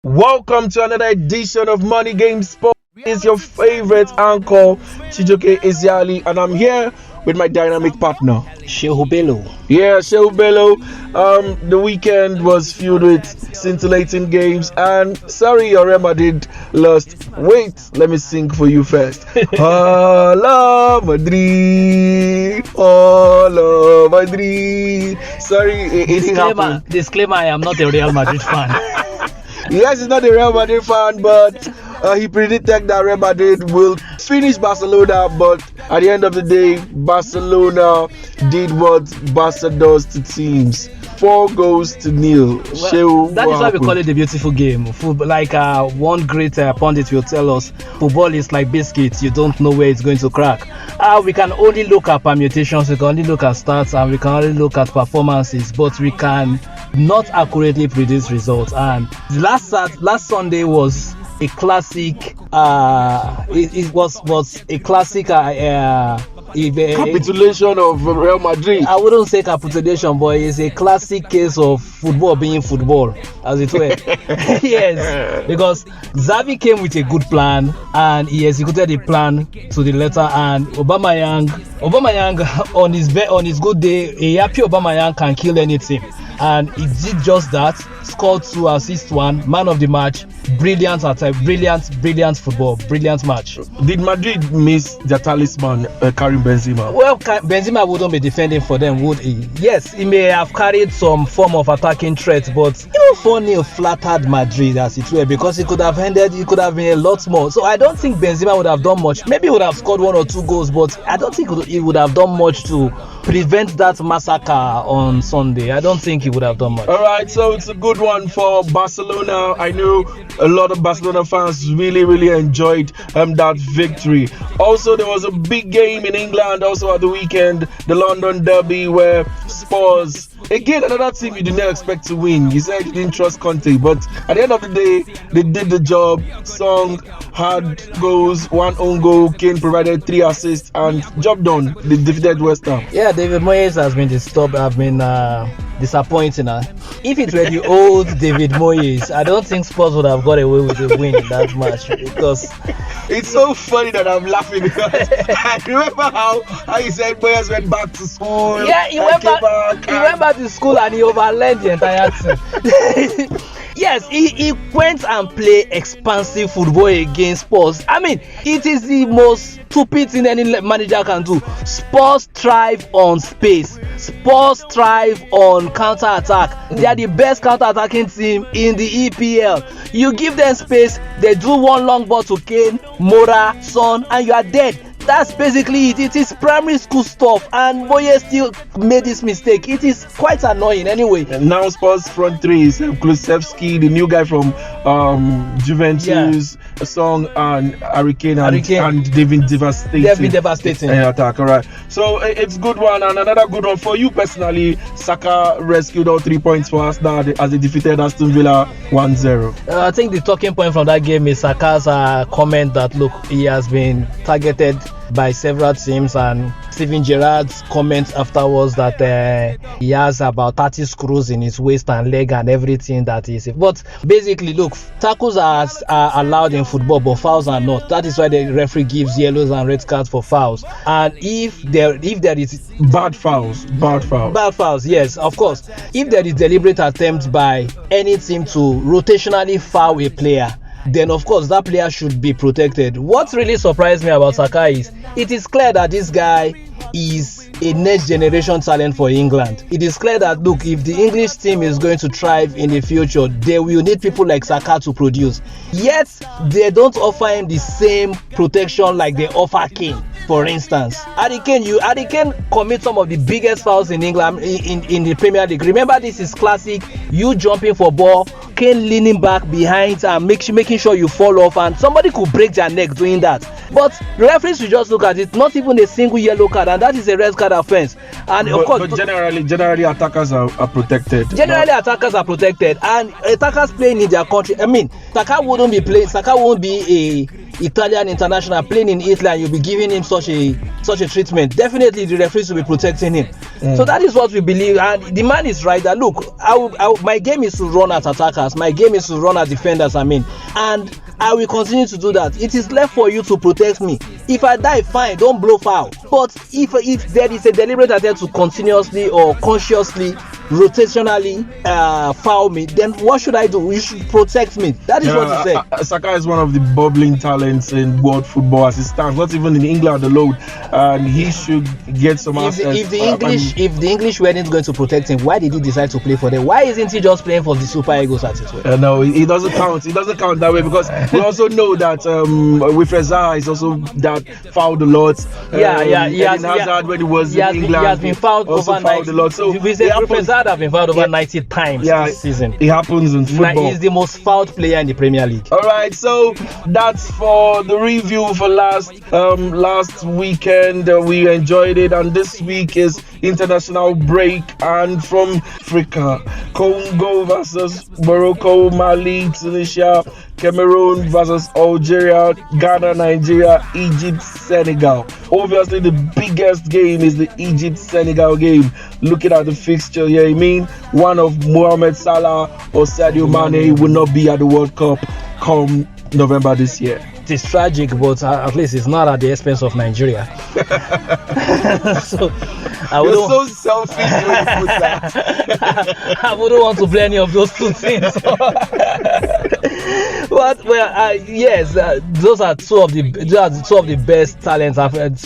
Welcome to another edition of Money Game Sport. It's your favorite anchor, Chijoke Eziali, and I'm here with my dynamic partner, Shehu Bello. Yeah, Shehu Bello. The weekend was filled with scintillating games, and sorry, your Real Madrid lost. Wait, let me sing for you first. Hola Madrid, hola Madrid. Sorry, it didn't happen. Disclaimer: I am not a Real Madrid fan. Yes, he's not a Real Madrid fan, but he predicted that Real Madrid will finish Barcelona. But at the end of the day, Barcelona did what Barca does to teams. 4-0. Well, that is why we call it the beautiful game. Football, like one great pundit will tell us, football is like biscuits. You don't know where it's going to crack. We can only look at permutations, we can only look at stats, and we can only look at performances, but we can not accurately predict results. And the last Sunday was a classic. It was a classic. Capitulation of Real Madrid. I wouldn't say capitulation, but it's a classic case of football being football, as it were. Yes, because Xavi came with a good plan and he executed the plan to the letter. And Aubameyang on his good day, a happy Aubameyang can kill anything. And he did just that. Scored 2, assist 1, man of the match. Brilliant attack, brilliant football, brilliant match. Did Madrid miss their talisman, Karim Benzema? Well, Benzema wouldn't be defending for them, would he? Yes, he may have carried some form of attacking threat, but 4-0 flattered Madrid, as it were, because it could have been a lot more. So I don't think Benzema would have done much. Maybe he would have scored 1 or 2 goals, but I don't think he would have done much to prevent that massacre on Sunday. I don't think he would have done much. All right, so it's a good one for Barcelona. I know a lot of Barcelona fans really enjoyed that victory. Also, there was a big game in England also at the weekend, the London Derby, where Spurs, again another team you did not expect to win. You said you didn't trust Conte, but at the end of the day, they did the job. Song had goals, 1 own goal, Kane provided 3 assists, and job done. They defeated West Ham. Yeah, David Moyes has been disappointing. If it were the old David Moyes, I don't think Spurs would have got away with a win in that match, because it's so funny that I'm laughing because I remember how he said Moyes went back to school. Yeah, he went back to school and he overlearned the entire team. Yes, he went and played expansive football against Spurs. I mean, it is the most stupid thing any manager can do. Spurs thrive on space. Spurs thrive on counter-attack. They are the best counter-attacking team in the EPL. You give them space, they do one long ball to Kane, Mora, Son, and you are dead. That's basically it. It is primary school stuff, and Moyes still made this mistake. It is quite annoying anyway. And now Spurs front three is Kulusevski, the new guy from Juventus, Song and Hurricane, and they've been devastating. They've been devastating. Attack, all right. So it's good one, and another good one for you personally. Saka rescued all 3 points for us now as they defeated Aston Villa 1-0. I think the talking point from that game is Saka's comment that look, he has been targeted by several teams, and Steven Gerrard's comment afterwards that he has about 30 screws in his waist and leg and everything that is. But basically, look, tackles are allowed in football, but fouls are not. That is why the referee gives yellows and red cards for fouls. And if there is bad fouls, yes, of course. If there is deliberate attempt by any team to rotationally foul a player, then of course that player should be protected. What really surprised me about Saka is it is clear that this guy is a next generation talent for England. It is clear that look, if the English team is going to thrive in the future, they will need people like Saka to produce. Yet they don't offer him the same protection like they offer Kane. For instance, Harry Kane commit some of the biggest fouls in England in the Premier League. Remember, this is classic. You jumping for ball, Kane leaning back behind and making sure you fall off, and somebody could break their neck doing that. But the referees will just look at it, not even a single yellow card, and that is a red card offense. And of course, but generally attackers are protected. Generally, attackers are protected, and attackers playing in their country. I mean, Saka won't be a Italian international playing in Italy, and you'll be giving him such a treatment. Definitely, the referees will be protecting him. So that is what we believe, and the man is right. That look, my game is to run at attackers. My game is to run at defenders. I mean, and I will continue to do that. It is left for you to protect me. If I die, fine, don't blow foul. But if there is a deliberate attempt to continuously or consciously, rotationally foul me, then what should I do? You should protect me. That is what he said. Saka is one of the bubbling talents in world football as it stands, not even in England alone, and he should get some access. If the English weren't going to protect him, why did he decide to play for them? Why isn't he just playing for the Super Eagles at his way? No, it doesn't count. It doesn't count that way, because we also know that with Zaha is also that fouled a lot. Hazard, when he was in England, he has been fouled over 90. A lot. So Hazard have been fouled over 90 times this season. It happens in football. He's the most fouled player in the Premier League. All right, so that's for the review for last weekend. We enjoyed it, and this week is international break, and from Africa, Congo versus Morocco, Mali, Tunisia, Cameroon versus Algeria, Ghana, Nigeria, Egypt, Senegal. Obviously, the biggest game is the Egypt-Senegal game. Looking at the fixture here, I mean, one of Mohamed Salah or Sadio Mane will not be at the World Cup come November this year. It is tragic, but at least it's not at the expense of Nigeria. So you're so selfish when you put that. I wouldn't want to play any of those two things. But yes, those are two of the best talents,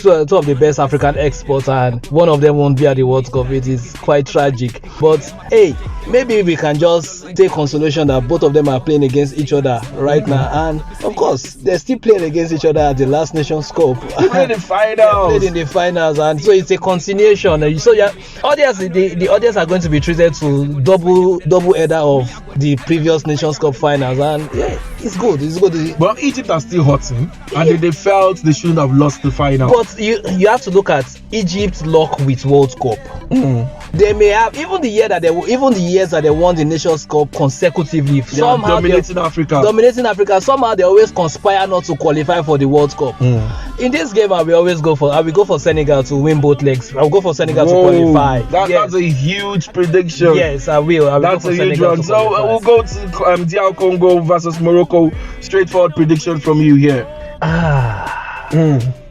two of the best African exports, and one of them won't be at the World Cup. It is quite tragic. But hey, maybe we can just take consolation that both of them are playing against each other right now, and of course they're still playing against each other at the last Nations Cup. They played in the finals, and so it's a continuation. So the audience are going to be treated to double header of the previous Nations Cup finals, and yeah, it's good. But Egypt are still hurting, and they felt they shouldn't have lost the final. But you have to look at Egypt's luck with World Cup. They may have even the years that they won the Nations Cup consecutively. Somehow dominating Africa. Somehow they always conspire not to qualify for the World Cup. In this game, I will go for Senegal to win both legs. I'll go for Senegal to qualify. That's a huge prediction. Yes, I will. That's a huge one. So we'll go to DR Congo versus Morocco. Straightforward prediction from you here.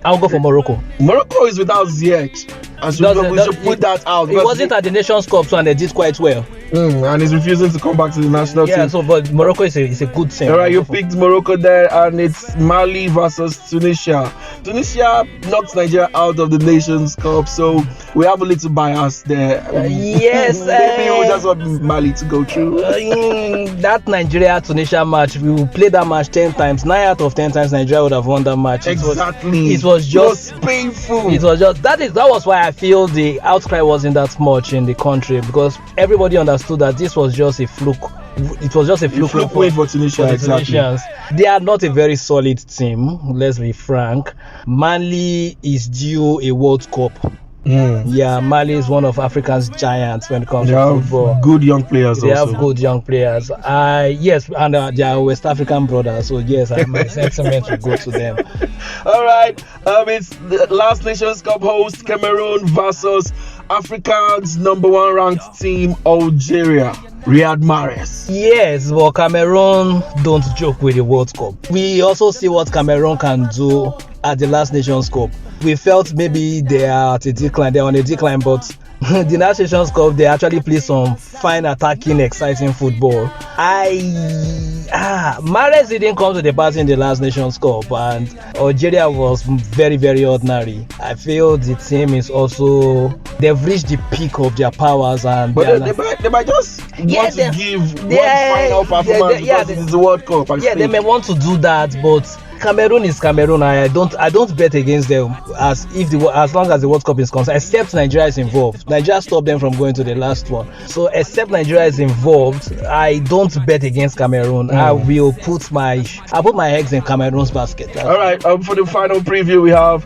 I'll go for Morocco. Morocco is without Ziyech. And we should put that out. It wasn't at the Nations Cup, so and they did quite well. And he's refusing to come back to the national team. Yeah, so but Morocco is a good team. Alright, you picked Morocco there, and it's Mali versus Tunisia. Tunisia knocked Nigeria out of the Nations Cup, so we have a little bias there. Yes. Maybe we just want Mali to go through. That Nigeria-Tunisia match, we will play that match 10 times. 9 out of 10 times Nigeria would have won that match. Exactly. It was just painful. It was just that was why I feel the outcry wasn't that much in the country, because everybody understood that this was just a fluke. It was just a fluke win for Tunisia. Exactly. They are not a very solid team, let's be frank. Mali is due a World Cup. Yeah, Mali is one of Africa's giants when it comes to football. Good young players. They have good young players. Yes, and they are West African brothers. So yes, my sentiment will go to them. All right, it's the last Nations Cup host, Cameroon versus Africa's #1 ranked team, Algeria. Riyad Mahrez. Yes, well, Cameroon don't joke with the World Cup. We also see what Cameroon can do at the last Nations Cup. We felt maybe they are at a decline. They're on a decline, but the last Nations Cup, they actually play some fine, attacking, exciting football. Mahrez didn't come to the party in the last Nations Cup, and Algeria was very, very ordinary. I feel the team is also, they've reached the peak of their powers, and they might just want to give one final performance because it is the World Cup. They may want to do that, but Cameroon is Cameroon. I don't bet against them as long as the World Cup is concerned, except Nigeria is involved. Nigeria stopped them from going to the last one. So except Nigeria is involved, I don't bet against Cameroon. I'll put my eggs in Cameroon's basket. All right. For the final preview, we have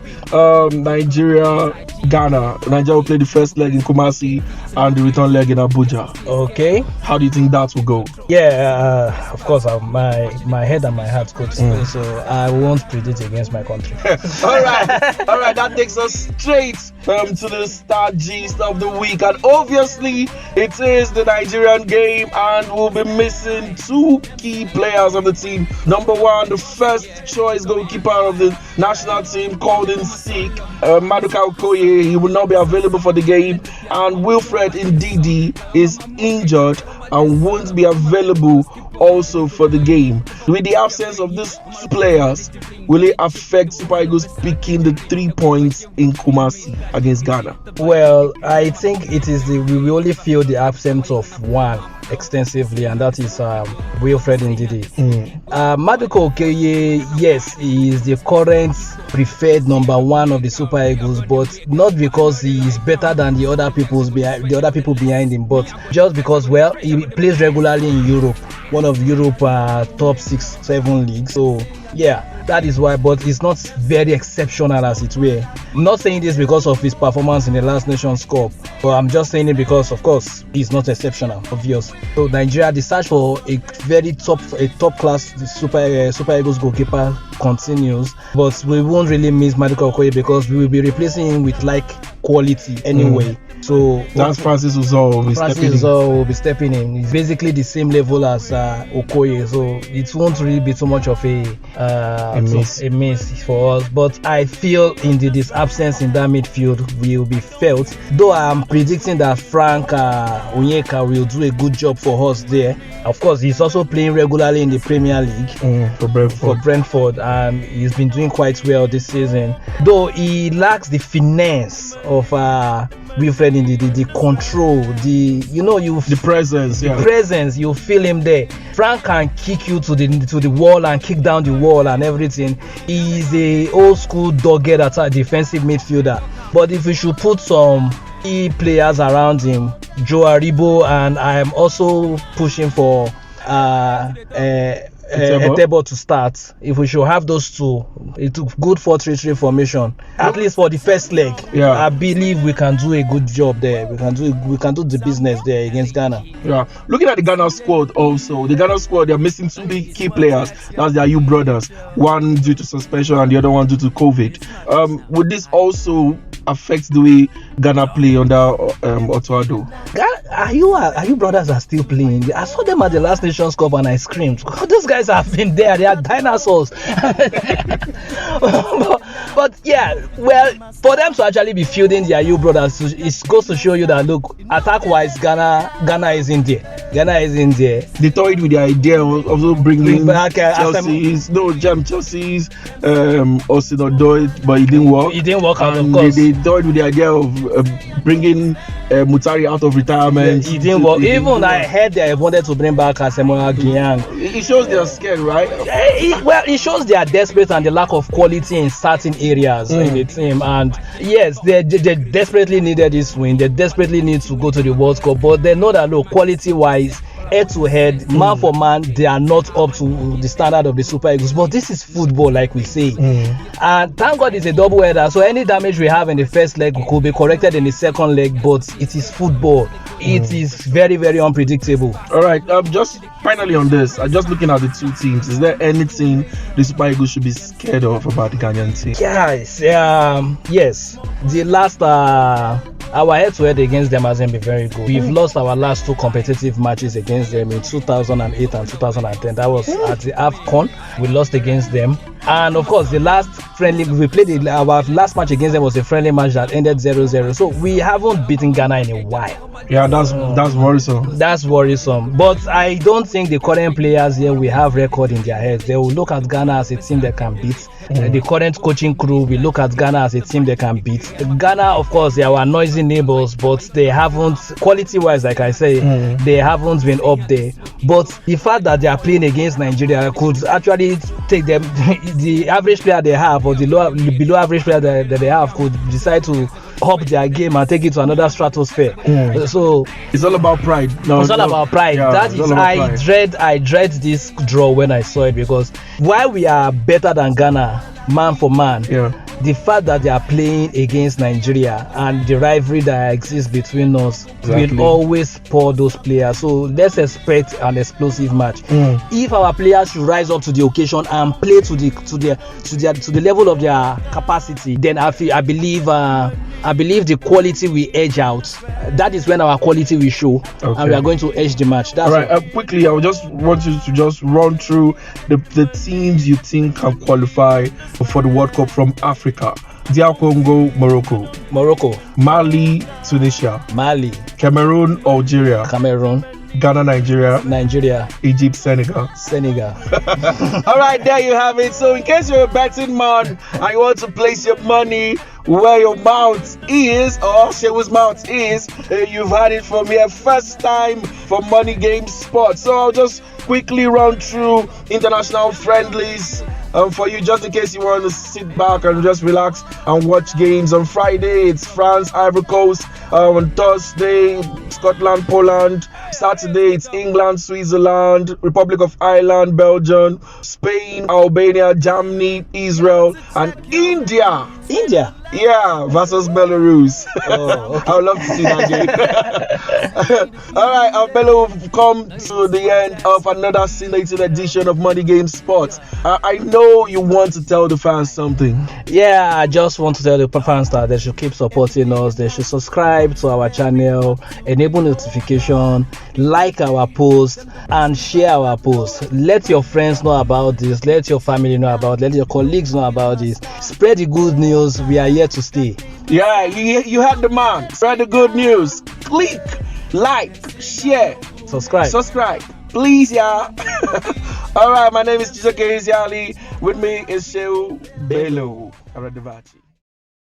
Nigeria, Ghana. Nigeria will play the first leg in Kumasi and the return leg in Abuja. Okay. How do you think that will go? Yeah, of course, my head and my heart go to play, so I won't predict against my country. All right. That takes us straight to the star gist of the week, and obviously it is the Nigerian game, and we'll be missing two key players on the team. Number one, the first choice goalkeeper of the national team, called in sick, Maduka Okoye. He will not be available for the game, and Wilfred Ndidi is injured and won't be available also for the game. With the absence of these two players, will it affect Super Eagles picking the 3 points in Kumasi against Ghana? Well, I think it is we will only feel the absence of one extensively, and that is Wilfred Ndidi. Maduka Okoye, yes, he is the current preferred number one of the Super Eagles, but not because he is better than the other people behind him, but just because, well, he plays regularly in Europe, one of Europe top 6-7 leagues. So yeah, that is why, but it's not very exceptional as it were. I'm not saying this because of his performance in the last Nations Cup, but I'm just saying it because, of course, he's not exceptional, obvious. So Nigeria, the search for a top class Super Eagles goalkeeper continues, but we won't really miss Maduka Okoye because we will be replacing him with like quality anyway. So that's Francis Uzor will be stepping in. He's basically the same level as Okoye, so it won't really be too much of a miss for us. But I feel indeed his absence in that midfield will be felt. Though I'm predicting that Frank Onyeka will do a good job for us there. Of course, he's also playing regularly in the Premier League for Brentford, and he's been doing quite well this season. Though he lacks the finesse of Wilfred Ndidi, the control, the presence, you feel him there. Frank can kick you to the wall and kick down the wall and everything. He's a old school dogged attack defensive midfielder. But if we should put some key players around him, Joe Aribo, and I am also pushing for Etebo to start. If we should have those two, it's good 4-3-3 formation, at least for the first leg. I believe we can do a good job there. We can do the business there against Ghana. Looking at the Ghana squad, also the Ghana squad, they're missing two big key players. That's their youth brothers, one due to suspension and the other one due to COVID. Would this also affect the way Ghana play under Otuado? Are you brothers are still playing? I saw them at the last Nations Cup and I screamed, those guys have been there. They are dinosaurs. but yeah, well, for them to actually be fielding their youth brothers, it goes to show you that, look, attack-wise, Ghana is in there. They toyed with the idea of also bringing Chelsea's Osinodoid, but it didn't work. It didn't work out, and of course. They toyed with the idea of bringing Mutari out of retirement. It didn't work. Even I heard they wanted to bring back Asamoah Gyan. It shows they're scared, right? It shows they are desperate and the lack of quality in certain areas in the team. And yes, they desperately needed this win. They desperately need to go to the World Cup, but they know that, look, quality-wise, head to head, man for man, they are not up to the standard of the Super Eagles. But this is football, like we say. And thank God it's a double header, so any damage we have in the first leg could be corrected in the second leg, but it is football. It is very, very unpredictable. All right, just finally on this, just looking at the two teams, is there anything the Super Eagles should be scared of about the Ghanaian team? Guys, yes, the last our head-to-head against them hasn't been very good. We've lost our last two competitive matches against them in 2008 and 2010. That was at the AFCON. We lost against them. And of course, the last friendly we played, our last match against them was a friendly match that ended 0-0. So we haven't beaten Ghana in a while. Yeah, that's worrisome. That's worrisome. But I don't think the current players here will have record in their heads. They will look at Ghana as a team they can beat. The current coaching crew will look at Ghana as a team they can beat. Ghana, of course, they are our noisy neighbors, but they haven't, quality-wise, like I say, they haven't been up there. But the fact that they are playing against Nigeria could actually take them. the average player they have or the below average player that they have could decide to up their game and take it to another stratosphere. So it's all about pride. No, it's all about pride. Yeah, that is, I dread this draw when I saw it, because while we are better than Ghana man for man, the fact that they are playing against Nigeria and the rivalry that exists between us will always pour those players. So let's expect an explosive match. If our players should rise up to the occasion and play to the level of their capacity, then I believe the quality will edge out. That is when our quality will show, and we are going to edge the match. That's all right. Quickly, I just want you to just run through the teams you think can qualify for the World Cup from Africa. DR Congo, Morocco, Mali, Tunisia, Cameroon, Algeria, Ghana, Nigeria, Egypt, Senegal. All right, there you have it. So in case you're a betting man and you want to place your money where your mouth is, or Shewu's mouth is, you've had it from here. First time for Money Game Sports. So I'll just quickly run through international friendlies for you, just in case you want to sit back and just relax and watch games. On Friday, it's France, Ivory Coast. On Thursday, Scotland, Poland. Saturday, it's England, Switzerland, Republic of Ireland, Belgium, Spain, Albania, Germany, Israel, and India. Yeah, versus Belarus. Oh, okay. I would love to see that game. All right, our fellow, we've come to the end of another simulated edition of Money Game Sports. I know you want to tell the fans something. Yeah, I just want to tell the fans that they should keep supporting us. They should subscribe to our channel, enable notification, like our post, and share our post. Let your friends know about this. Let your family know about it. Let your colleagues know about this. Spread the good news. We are here to stay. Yeah, you had the man. Spread the good news. Click, like, share, subscribe. Please, yeah. All right, my name is Chisoke Isiali. With me is Shehu Bello Aradavachi.